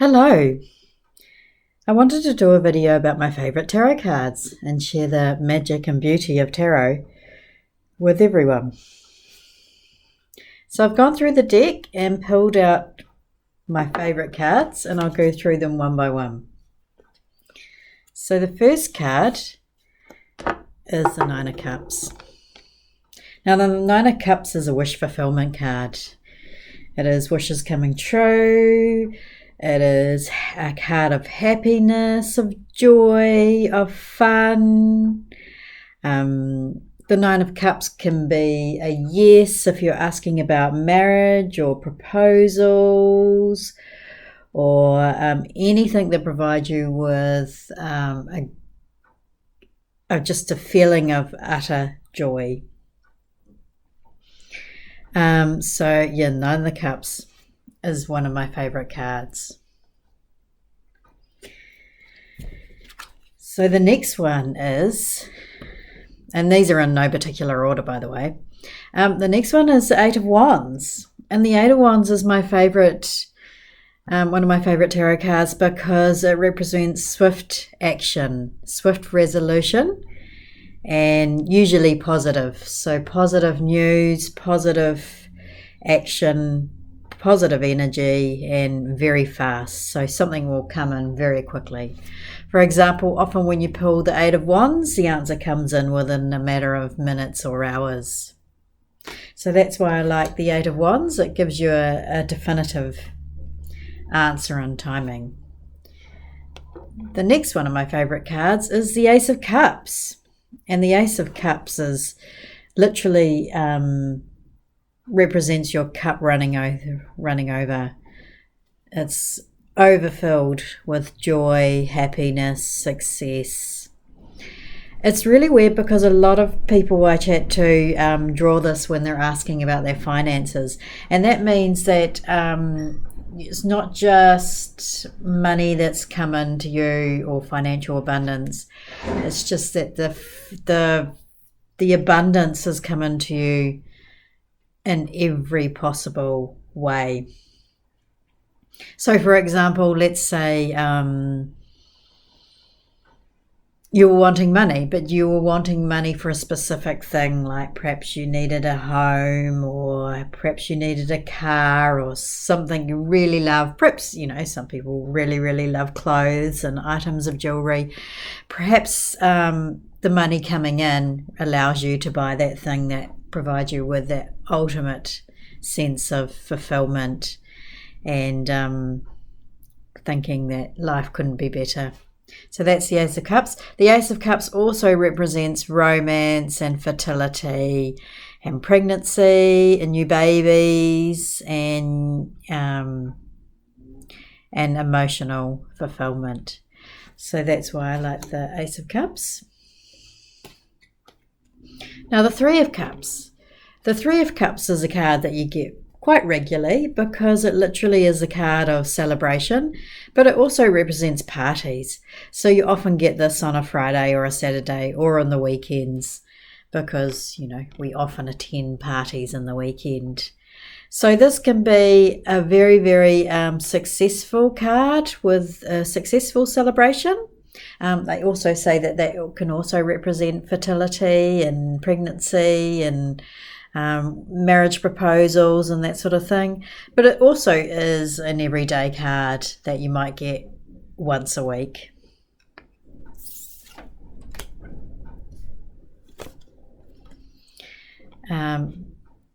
Hello! I wanted to do a video about my favourite tarot cards and share the magic and beauty of tarot with everyone. So I've gone through the deck and pulled out my favourite cards, and I'll go through them one by one. So the first card is the Nine of Cups. Now the Nine of Cups is a wish fulfillment card. It is wishes coming true. It is a card of happiness, of joy, of fun. The Nine of Cups can be a yes if you're asking about marriage or proposals, or anything that provides you with just a feeling of utter joy. So yeah, Nine of the Cups is one of my favorite cards. So the next one is, and these are in no particular order, by the way. The next one is the Eight of Wands, and the Eight of Wands is my favorite, one of my favorite tarot cards, because it represents swift action, swift resolution, and usually positive. So positive news, positive action, positive energy, and very fast. So something will come in very quickly. For example, often when you pull the Eight of Wands, the answer comes in within a matter of minutes or hours. So that's why I like the Eight of Wands. It gives you a definitive answer and timing. The next one of my favorite cards is the Ace of Cups. And the Ace of Cups is literally represents your cup running over. It's overfilled with joy, happiness, success. It's really weird because a lot of people I chat to draw this when they're asking about their finances, and that means that it's not just money that's come into you or financial abundance. It's just that the abundance has come into you in every possible way. So for example, let's say you were wanting money, but you were wanting money for a specific thing, like perhaps you needed a home, or perhaps you needed a car, or something you really love. Perhaps, some people really love clothes and items of jewelry. Perhaps the money coming in allows you to buy that thing that provides you with that ultimate sense of fulfillment and thinking that life couldn't be better. So that's the Ace of Cups. The Ace of Cups also represents romance and fertility and pregnancy and new babies and emotional fulfillment. So that's why I like the Ace of Cups. Now the Three of Cups. The Three of Cups is a card that you get quite regularly because it literally is a card of celebration, but it also represents parties. So you often get this on a Friday or a Saturday or on the weekends because, we often attend parties in the weekend. So this can be a very successful card with a successful celebration. They also say that can also represent fertility and pregnancy and marriage proposals and that sort of thing. But it also is an everyday card that you might get once a week. The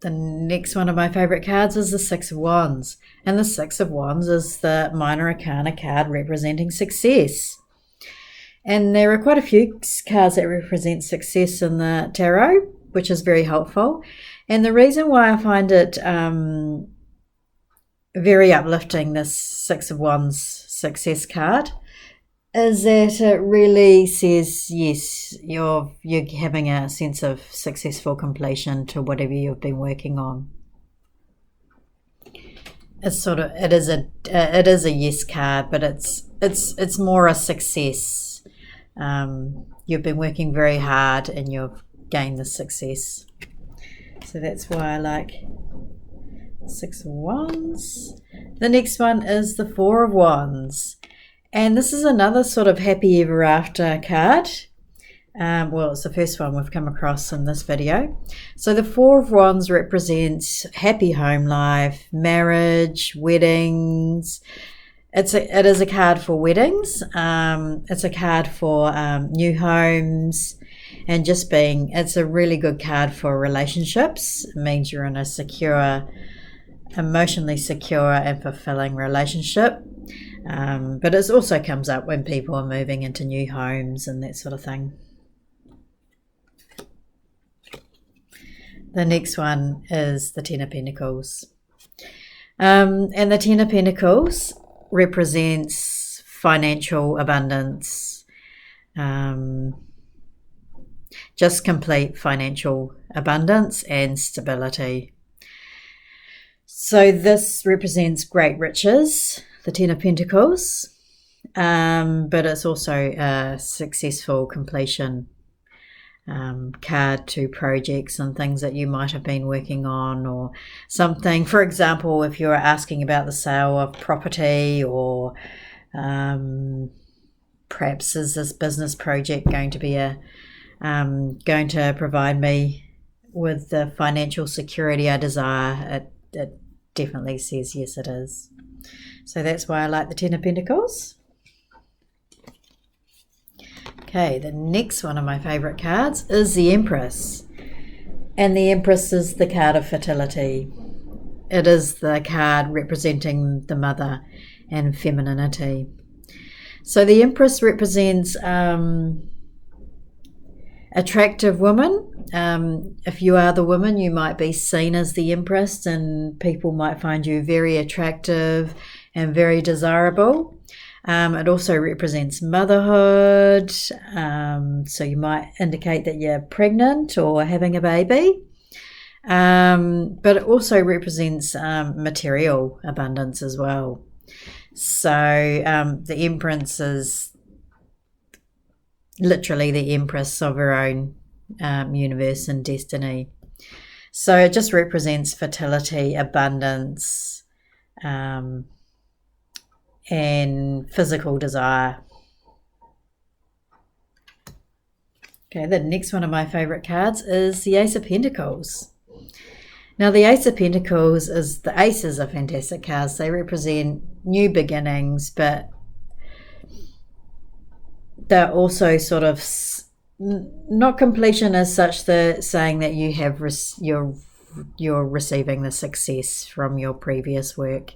next one of my favorite cards is the Six of Wands. And the Six of Wands is the minor arcana card representing success. And there are quite a few cards that represent success in the tarot, which is very helpful. And the reason why I find it very uplifting, this Six of Wands success card, is that it really says, yes, you're having a sense of successful completion to whatever you've been working on. It is a yes card, but it's more a success. You've been working very hard and you've gained the success. So that's why I like Six of Wands. The next one is the Four of Wands. And this is another sort of happy ever after card. Well, it's the first one we've come across in this video. So the Four of Wands represents happy home life, marriage, weddings. It is a card for weddings. It's a card for new homes, and just being, it's a really good card for relationships. It means you're in a secure, emotionally secure and fulfilling relationship. But it also comes up when people are moving into new homes and that sort of thing. The next one is the Ten of Pentacles. And the Ten of Pentacles represents financial abundance, just complete financial abundance and stability. So this represents great riches, the Ten of Pentacles, but it's also a successful completion card to projects and things that you might have been working on, or something. For example, if you're asking about the sale of property, or perhaps is this business project going to be going to provide me with the financial security I desire? It definitely says yes, it is. So that's why I like the Ten of Pentacles. Okay, the next one of my favourite cards is the Empress. And the Empress is the card of fertility. It is the card representing the mother and femininity. So the Empress represents attractive women. If you are the woman, you might be seen as the Empress, and people might find you very attractive and very desirable. It also represents motherhood, so you might indicate that you're pregnant or having a baby, but it also represents material abundance as well. So the Empress is literally the Empress of her own universe and destiny. So it just represents fertility, abundance, and physical desire. Okay, the next one of my favorite cards is the Ace of Pentacles. Now the Ace of Pentacles is, the aces are fantastic cards. They represent new beginnings, but they're also sort of not completion as such, the saying that you have you're receiving the success from your previous work.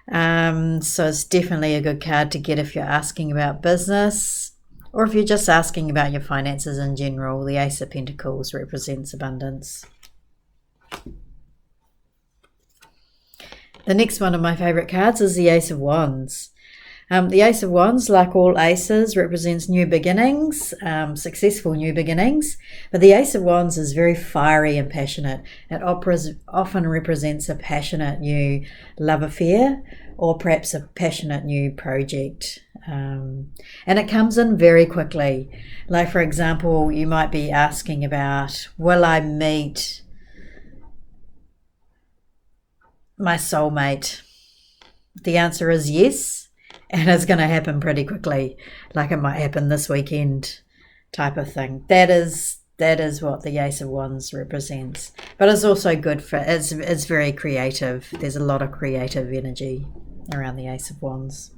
So it's definitely a good card to get if you're asking about business, or if you're just asking about your finances in general. The Ace of Pentacles represents abundance. The next one of my favorite cards is the Ace of Wands. The Ace of Wands, like all aces, represents new beginnings, successful new beginnings. But the Ace of Wands is very fiery and passionate. It often represents a passionate new love affair, or perhaps a passionate new project. And it comes in very quickly. Like, for example, you might be asking about, will I meet my soulmate? The answer is yes. And it's going to happen pretty quickly, like it might happen this weekend type of thing. That is what the Ace of Wands represents. But it's also good for, it's very creative. There's a lot of creative energy around the Ace of Wands.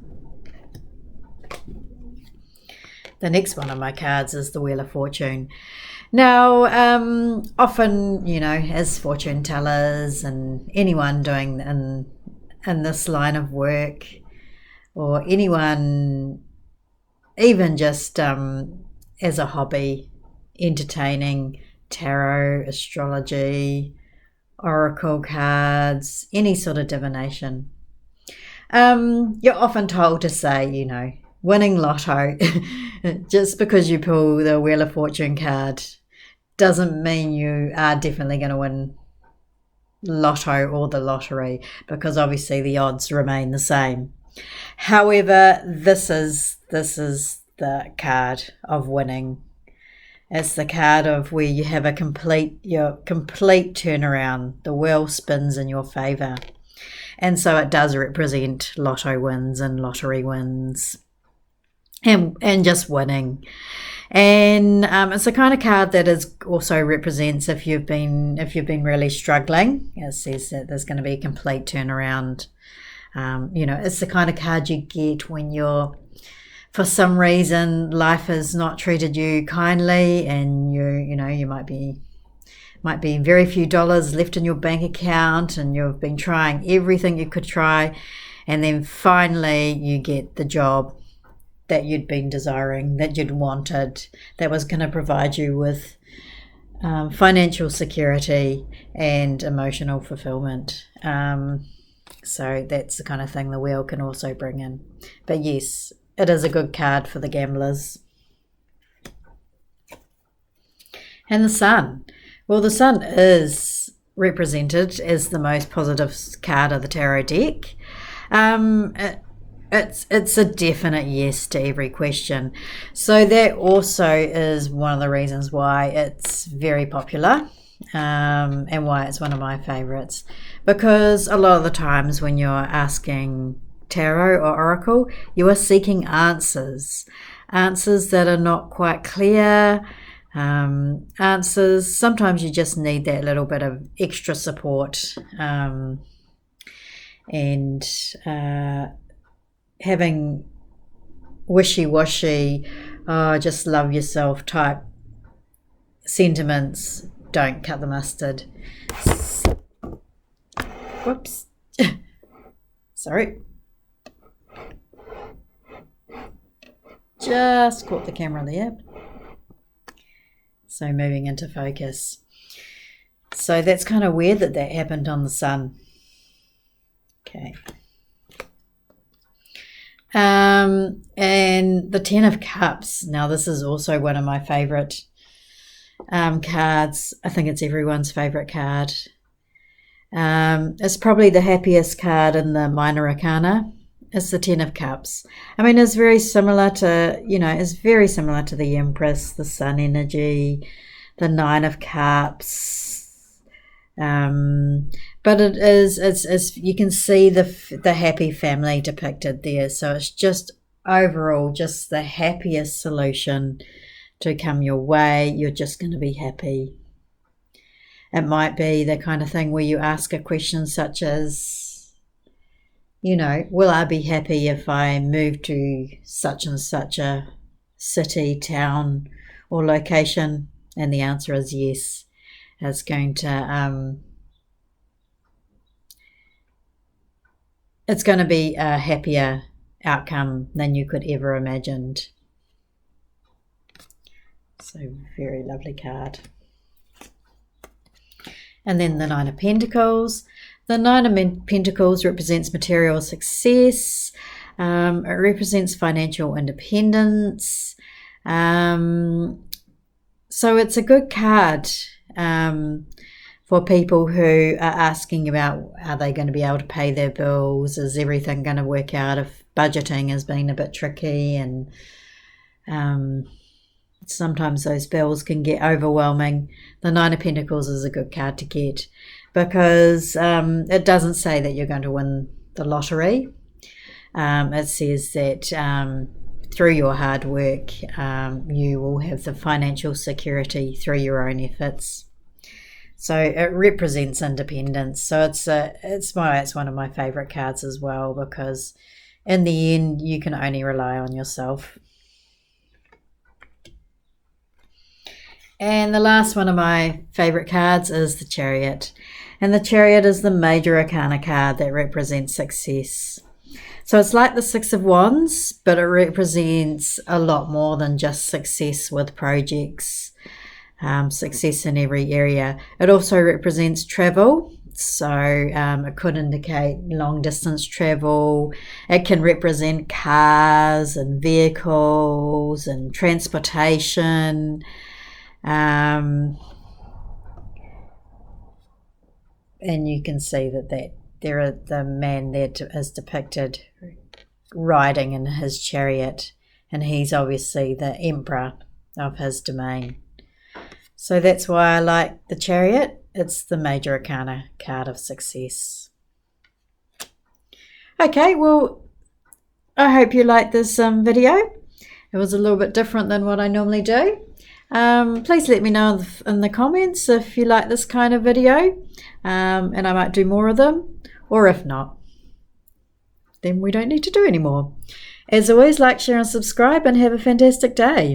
The next one of my cards is the Wheel of Fortune. Now, often, as fortune tellers and anyone doing in this line of work, or anyone even just as a hobby, entertaining tarot, astrology, oracle cards, any sort of divination, you're often told to say, winning lotto. Just because you pull the Wheel of Fortune card doesn't mean you are definitely going to win lotto or the lottery, because obviously the odds remain the same. However, this is the card of winning. It's the card of where you have your complete turnaround. The wheel spins in your favor. And so it does represent lotto wins and lottery wins and just winning. And it's the kind of card that is also represents if you've been really struggling. It says that there's going to be a complete turnaround. It's the kind of card you get when you're, for some reason, life has not treated you kindly, and you might be very few dollars left in your bank account, and you've been trying everything you could try, and then finally you get the job that you'd been desiring, that you'd wanted, that was going to provide you with financial security and emotional fulfillment. So that's the kind of thing the wheel can also bring in. But yes, it is a good card for the gamblers. And the sun. Well, the sun is represented as the most positive card of the tarot deck. It's a definite yes to every question. So that also is one of the reasons why it's very popular, and why it's one of my favorites. Because a lot of the times when you're asking tarot or oracle, you are seeking answers that are not quite clear. Answers, sometimes you just need that little bit of extra support, and having wishy-washy, just love yourself type sentiments don't cut the mustard. Whoops. Sorry. Just caught the camera there. So moving into focus. So that's kind of weird that happened on the sun. Okay. And the Ten of Cups. Now this is also one of my favorite cards. I think it's everyone's favorite card. It's probably the happiest card in the minor arcana. It's the Ten of Cups. I mean, it's very similar to, the Empress, the Sun energy, the Nine of Cups. But it's you can see the happy family depicted there. So it's just overall just the happiest solution to come your way. You're just going to be happy. It might be the kind of thing where you ask a question such as, will I be happy if I move to such and such a city, town, or location? And the answer is yes. It's going to be a happier outcome than you could ever imagined. So very lovely card. And then the Nine of Pentacles. The Nine of Pentacles represents material success. It represents financial independence. So it's a good card for people who are asking about, are they going to be able to pay their bills? Is everything going to work out if budgeting has been a bit tricky? And sometimes those bills can get overwhelming. The Nine of Pentacles is a good card to get because it doesn't say that you're going to win the lottery. It says that through your hard work, you will have the financial security through your own efforts. So it represents independence. So it's one of my favorite cards as well, because in the end, you can only rely on yourself. And the last one of my favorite cards is the Chariot. And the Chariot is the major arcana card that represents success. So it's like the Six of Wands, but it represents a lot more than just success with projects, success in every area. It also represents travel. So it could indicate long distance travel. It can represent cars and vehicles and transportation. And you can see that the man there is depicted riding in his chariot, and he's obviously the emperor of his domain. So that's why I like the Chariot. It's the major arcana card of success. Okay, well, I hope you liked this video. It was a little bit different than what I normally do. Please let me know in the comments if you like this kind of video, and I might do more of them, or if not, then we don't need to do any more. As always, like, share and subscribe, and have a fantastic day.